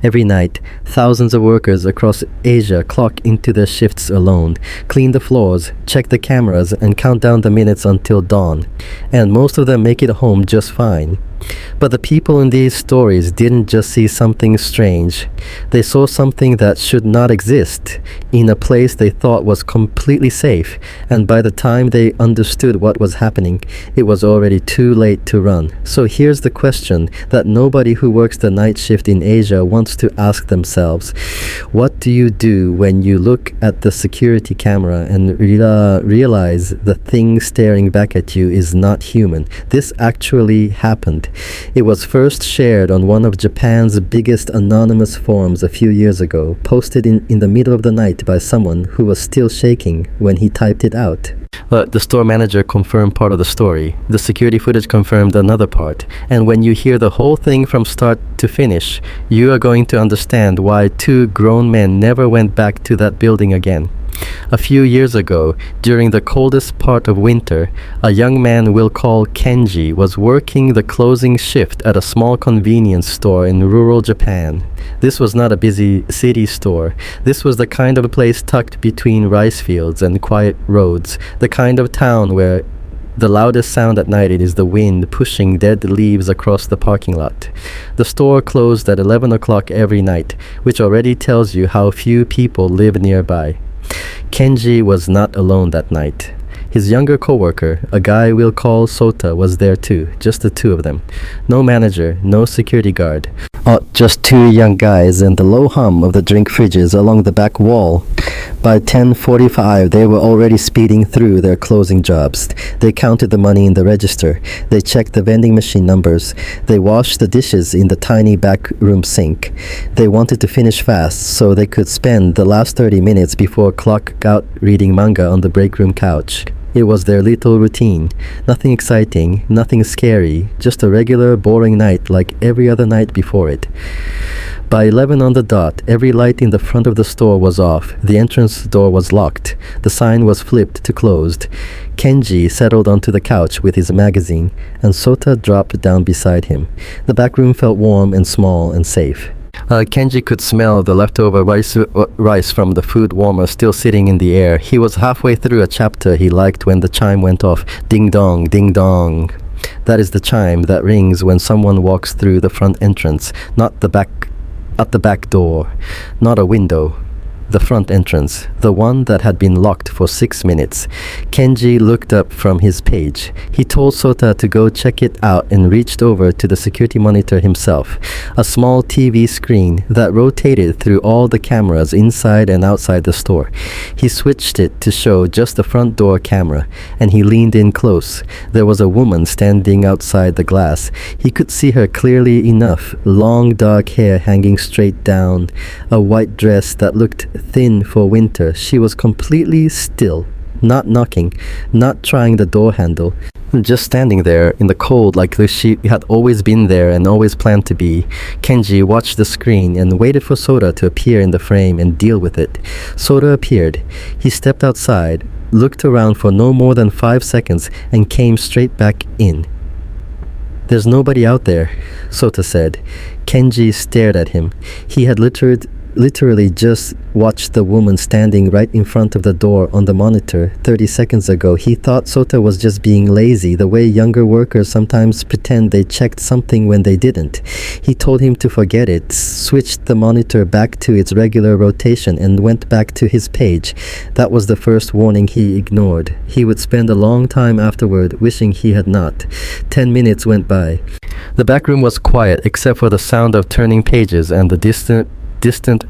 Every night, thousands of workers across Asia clock into their shifts alone, clean the floors, check the cameras, and count down the minutes until dawn. And most of them make it home just fine. But the people in these stories didn't just see something strange. They saw something that should not exist in a place they thought was completely safe, and by the time they understood what was happening, it was already too late to run. So here's the question that nobody who works the night shift in Asia wants to ask themselves. What do you do when you look at the security camera and realize the thing staring back at you is not human? This actually happened. It was first shared on one of Japan's biggest anonymous forums a few years ago, posted in the middle of the night by someone who was still shaking when he typed it out. But the store manager confirmed part of the story. The security footage confirmed another part. And when you hear the whole thing from start to finish, you are going to understand why two grown men never went back to that building again. A few years ago, during the coldest part of winter, a young man we'll call Kenji was working the closing shift at a small convenience store in rural Japan. This was not a busy city store. This was the kind of place tucked between rice fields and quiet roads, the kind of town where the loudest sound at night is the wind pushing dead leaves across the parking lot. The store closed at 11 o'clock every night, which already tells you how few people live nearby. Kenji was not alone that night. His younger coworker, a guy we'll call Sota, was there too, just the two of them. No manager, no security guard. Just two young guys and the low hum of the drink fridges along the back wall. By 10:45, they were already speeding through their closing jobs. They counted the money in the register. They checked the vending machine numbers. They washed the dishes in the tiny back room sink. They wanted to finish fast so they could spend the last 30 minutes before clock out reading manga on the break room couch. It was their little routine. Nothing exciting, nothing scary, just a regular, boring night like every other night before it. By 11 on the dot, every light in the front of the store was off. The entrance door was locked. The sign was flipped to closed. Kenji settled onto the couch with his magazine, and Sota dropped down beside him. The back room felt warm and small and safe. Kenji could smell the leftover rice from the food warmer still sitting in the air. He was halfway through a chapter he liked when the chime went off. Ding dong, ding dong. That is the chime that rings when someone walks through the front entrance, not the back door, not a window. The front entrance, the one that had been locked for 6 minutes. Kenji looked up from his page. He told Sota to go check it out and reached over to the security monitor himself, a small TV screen that rotated through all the cameras inside and outside the store. He switched it to show just the front door camera, and he leaned in close. There was a woman standing outside the glass. He could see her clearly enough, long dark hair hanging straight down, a white dress that looked thin for winter. She was completely still, not knocking, not trying the door handle, just standing there in the cold like she had always been there and always planned to be. Kenji watched the screen and waited for Sota to appear in the frame and deal with it. Sota appeared. He stepped outside, looked around for no more than 5 seconds, and came straight back in. "There's nobody out there," Sota said. Kenji stared at him. He had literally just watched the woman standing right in front of the door on the monitor 30 seconds ago. He thought Sota was just being lazy, the way younger workers sometimes pretend they checked something when they didn't. He told him to forget it, switched the monitor back to its regular rotation, and went back to his page. That was the first warning he ignored. He would spend a long time afterward wishing he had not. 10 minutes went by. The back room was quiet except for the sound of turning pages and the distant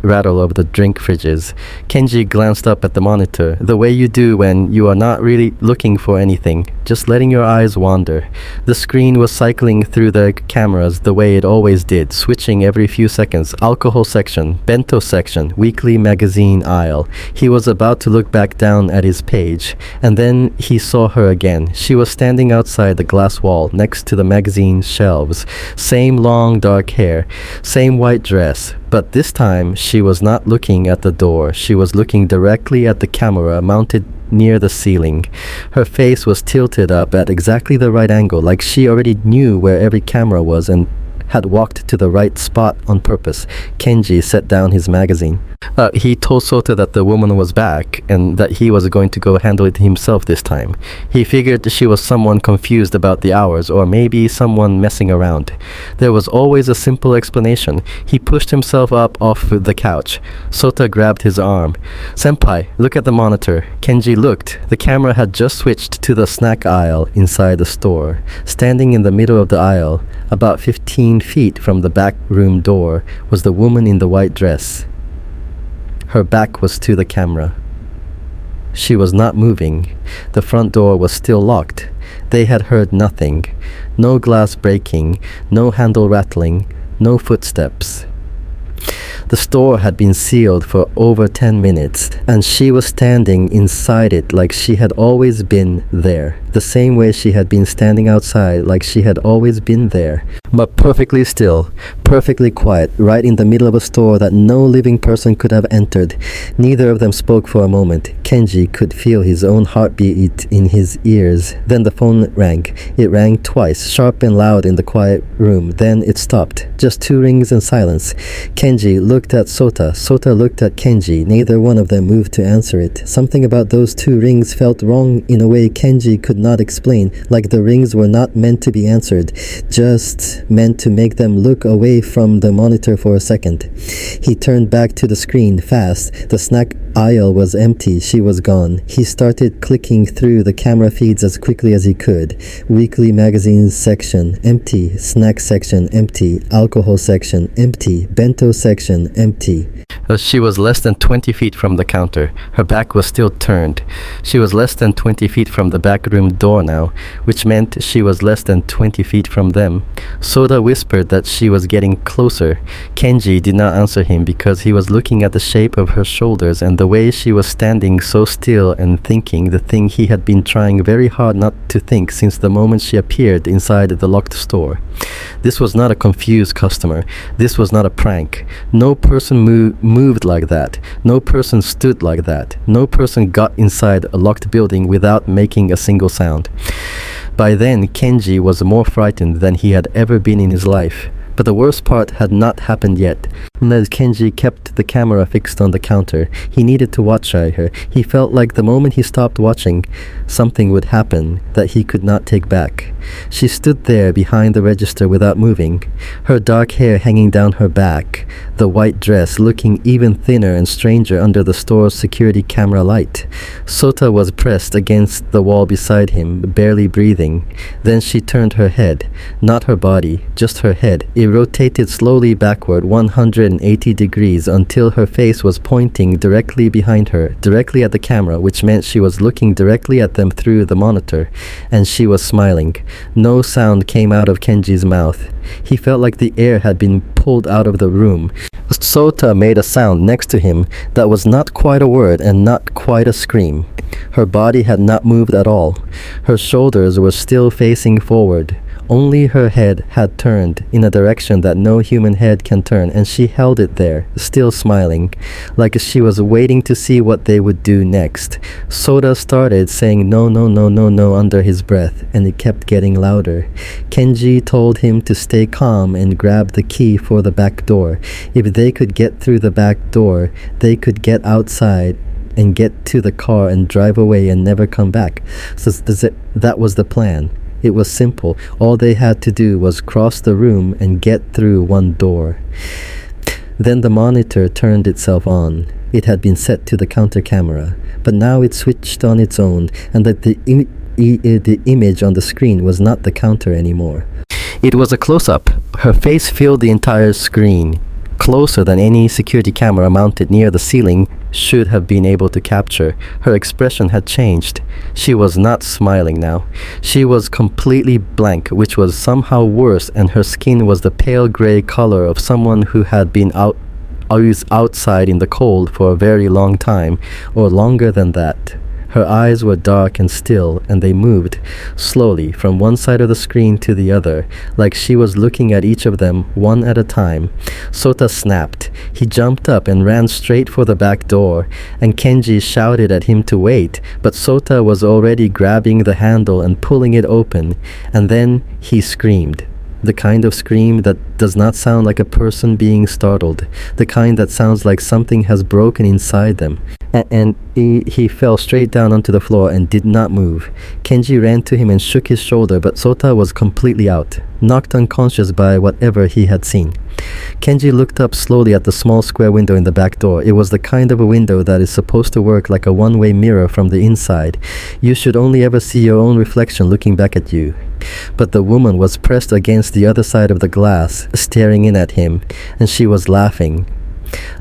rattle of the drink fridges. Kenji glanced up at the monitor, the way you do when you are not really looking for anything, just letting your eyes wander. The screen was cycling through the cameras the way it always did, switching every few seconds. Alcohol section, bento section, weekly magazine aisle. He was about to look back down at his page, and then he saw her again. She was standing outside the glass wall next to the magazine shelves. Same long dark hair, same white dress. But this time, she was not looking at the door. She was looking directly at the camera mounted near the ceiling. Her face was tilted up at exactly the right angle, like she already knew where every camera was and had walked to the right spot on purpose. Kenji set down his magazine. He told Sota that the woman was back and that he was going to go handle it himself this time. He figured she was someone confused about the hours, or maybe someone messing around. There was always a simple explanation. He pushed himself up off the couch. Sota grabbed his arm. "Senpai, look at the monitor." Kenji looked. The camera had just switched to the snack aisle inside the store. Standing in the middle of the aisle, about 15 feet from the back room door, was the woman in the white dress. Her back was to the camera. She was not moving. The front door was still locked. They had heard nothing. No glass breaking, no handle rattling, no footsteps. The store had been sealed for over 10 minutes, and she was standing inside it like she had always been there, the same way she had been standing outside like she had always been there, but perfectly still, perfectly quiet, right in the middle of a store that no living person could have entered. Neither of them spoke for a moment. Kenji could feel his own heartbeat in his ears. Then the phone rang. It rang twice, sharp and loud in the quiet room. Then it stopped. Just 2 rings and silence. Kenji looked at Sota. Sota looked at Kenji. Neither one of them moved to answer it. Something about those 2 rings felt wrong in a way Kenji could not explain, like the rings were not meant to be answered, just meant to make them look away from the monitor for a second. He turned back to the screen fast. The snack aisle was empty. She was gone. He started clicking through the camera feeds as quickly as he could. Weekly magazines section, empty. Snack section, empty. Alcohol section, empty. Bento section, empty. She was less than 20 feet from the counter. Her back was still turned. She was less than 20 feet from the back room door now, which meant she was less than 20 feet from them. Sota whispered that she was getting closer. Kenji did not answer him because he was looking at the shape of her shoulders and the way she was standing so still and thinking the thing he had been trying very hard not to think since the moment she appeared inside the locked store. This was not a confused customer. This was not a prank. No person moved like that. No person stood like that. No person got inside a locked building without making a single sound. By then, Kenji was more frightened than he had ever been in his life. But the worst part had not happened yet. As Kenji kept the camera fixed on the counter, he needed to watch her. He felt like the moment he stopped watching, something would happen that he could not take back. She stood there behind the register without moving, her dark hair hanging down her back, the white dress looking even thinner and stranger under the store's security camera light. Sota was pressed against the wall beside him, barely breathing. Then she turned her head, not her body, just her head. It rotated slowly backward 180 degrees until her face was pointing directly behind her, directly at the camera, which meant she was looking directly at them through the monitor, and she was smiling. No sound came out of Kenji's mouth. He felt like the air had been pulled out of the room. Sota made a sound next to him that was not quite a word and not quite a scream. Her body had not moved at all. Her shoulders were still facing forward. Only her head had turned in a direction that no human head can turn, and she held it there, still smiling, like she was waiting to see what they would do next. Sota started saying no, no, no, no, no under his breath, and it kept getting louder. Kenji told him to stay calm and grab the key for the back door. If they could get through the back door, they could get outside and get to the car and drive away and never come back. So that was the plan. It was simple. All they had to do was cross the room and get through one door. Then the monitor turned itself on. It had been set to the counter camera, but now it switched on its own, and that the image on the screen was not the counter anymore. It was a close-up. Her face filled the entire screen, closer than any security camera mounted near the ceiling should have been able to capture. Her expression had changed. She was not smiling now. She was completely blank, which was somehow worse, and her skin was the pale gray color of someone who had been outside in the cold for a very long time, or longer than that. Her eyes were dark and still, and they moved slowly from one side of the screen to the other, like she was looking at each of them one at a time. Sota snapped. He jumped up and ran straight for the back door, and Kenji shouted at him to wait, but Sota was already grabbing the handle and pulling it open, and then he screamed. The kind of scream that does not sound like a person being startled. The kind that sounds like something has broken inside them. And he fell straight down onto the floor and did not move. Kenji ran to him and shook his shoulder, but Sota was completely out, knocked unconscious by whatever he had seen. Kenji looked up slowly at the small square window in the back door. It was the kind of a window that is supposed to work like a one-way mirror from the inside. You should only ever see your own reflection looking back at you. But the woman was pressed against the other side of the glass, staring in at him, and she was laughing.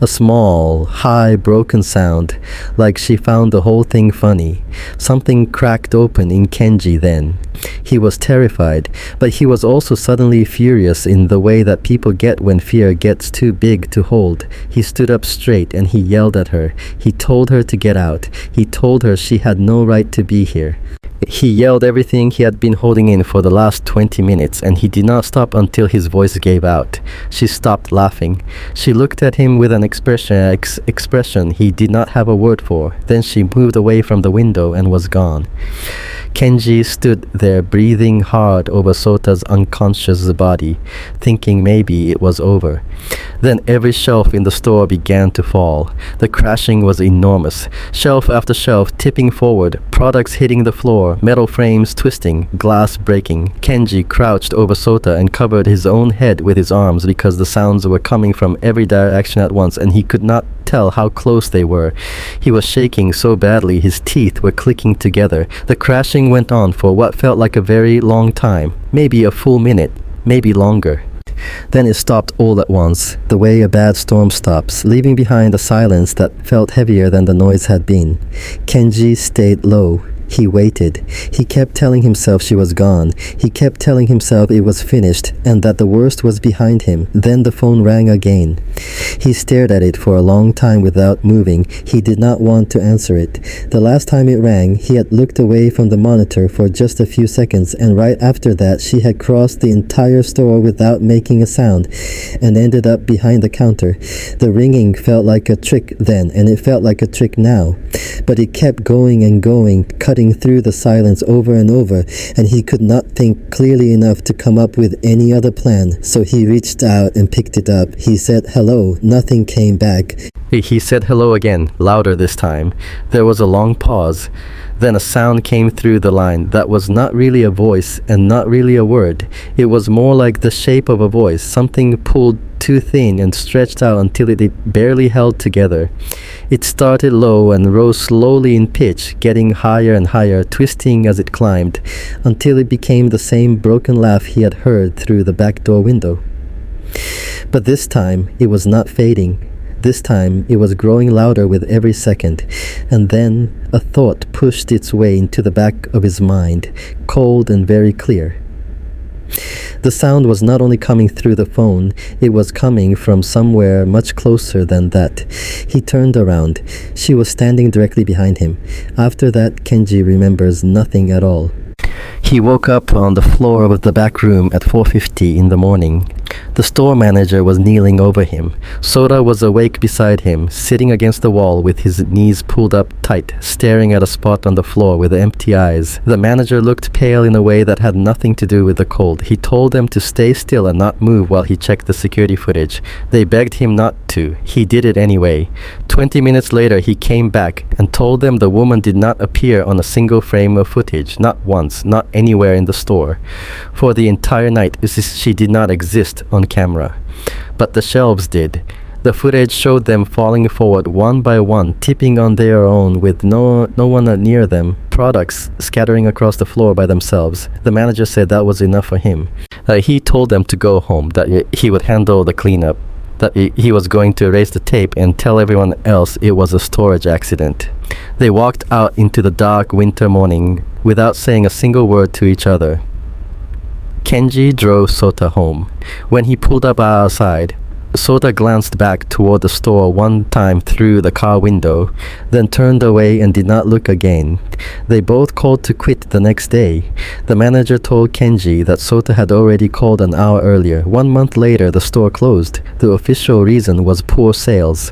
A small, high, broken sound, like she found the whole thing funny. Something cracked open in Kenji then. He was terrified, but he was also suddenly furious in the way that people get when fear gets too big to hold. He stood up straight and he yelled at her. He told her to get out. He told her she had no right to be here. He yelled everything he had been holding in for the last 20 minutes, and he did not stop until his voice gave out. She stopped laughing. She looked at him with an expression he did not have a word for. Then she moved away from the window and was gone. Kenji stood there breathing hard over Sota's unconscious body, thinking maybe it was over. Then every shelf in the store began to fall. The crashing was enormous. Shelf after shelf tipping forward, products hitting the floor, metal frames twisting, glass breaking. Kenji crouched over Sota and covered his own head with his arms because the sounds were coming from every direction at once and he could not tell how close they were. He was shaking so badly his teeth were clicking together. The crashing went on for what felt like a very long time, maybe a full minute, maybe longer. Then it stopped all at once, the way a bad storm stops, leaving behind a silence that felt heavier than the noise had been. Kenji stayed low. He waited. He kept telling himself she was gone. He kept telling himself it was finished and that the worst was behind him. Then the phone rang again. He stared at it for a long time without moving. He did not want to answer it. The last time it rang, he had looked away from the monitor for just a few seconds, and right after that, she had crossed the entire store without making a sound and ended up behind the counter. The ringing felt like a trick then, and it felt like a trick now. But it kept going and going, cutting through the silence over and over, and he could not think clearly enough to come up with any other plan, so he reached out and picked it up. He said hello. Nothing came back. He said hello again, louder this time. There was a long pause. Then a sound came through the line that was not really a voice and not really a word. It was more like the shape of a voice, something pulled too thin and stretched out until it barely held together. It started low and rose slowly in pitch, getting higher and higher, twisting as it climbed, until it became the same broken laugh he had heard through the back door window. But this time, it was not fading. This time, it was growing louder with every second, and then a thought pushed its way into the back of his mind, cold and very clear. The sound was not only coming through the phone, it was coming from somewhere much closer than that. He turned around. She was standing directly behind him. After that, Kenji remembers nothing at all. He woke up on the floor of the back room at 4:50 in the morning. The store manager was kneeling over him. Sota was awake beside him, sitting against the wall with his knees pulled up tight, staring at a spot on the floor with empty eyes. The manager looked pale in a way that had nothing to do with the cold. He told them to stay still and not move while he checked the security footage. They begged him not to. He did it anyway. 20 minutes later, he came back and told them the woman did not appear on a single frame of footage, not once, not anywhere in the store. For the entire night, she did not exist on camera. But the shelves did. The footage showed them falling forward one by one, tipping on their own with no one near them, products scattering across the floor by themselves. The manager said that was enough for him. He told them to go home, that he would handle the cleanup, that he was going to erase the tape and tell everyone else it was a storage accident. They walked out into the dark winter morning without saying a single word to each other. Kenji drove Sota home. When he pulled up outside, Sota glanced back toward the store one time through the car window, then turned away and did not look again. They both called to quit the next day. The manager told Kenji that Sota had already called an hour earlier. 1 month later, the store closed. The official reason was poor sales.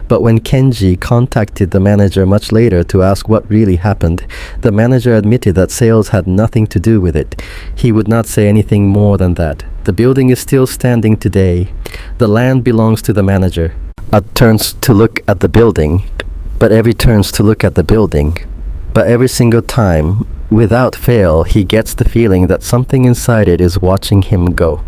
But when Kenji contacted the manager much later to ask what really happened, the manager admitted that sales had nothing to do with it. He would not say anything more than that. The building is still standing today. The land belongs to the manager. Ad turns to look at the building, but Evie turns to look at the building. But every single time, without fail, he gets the feeling that something inside it is watching him go.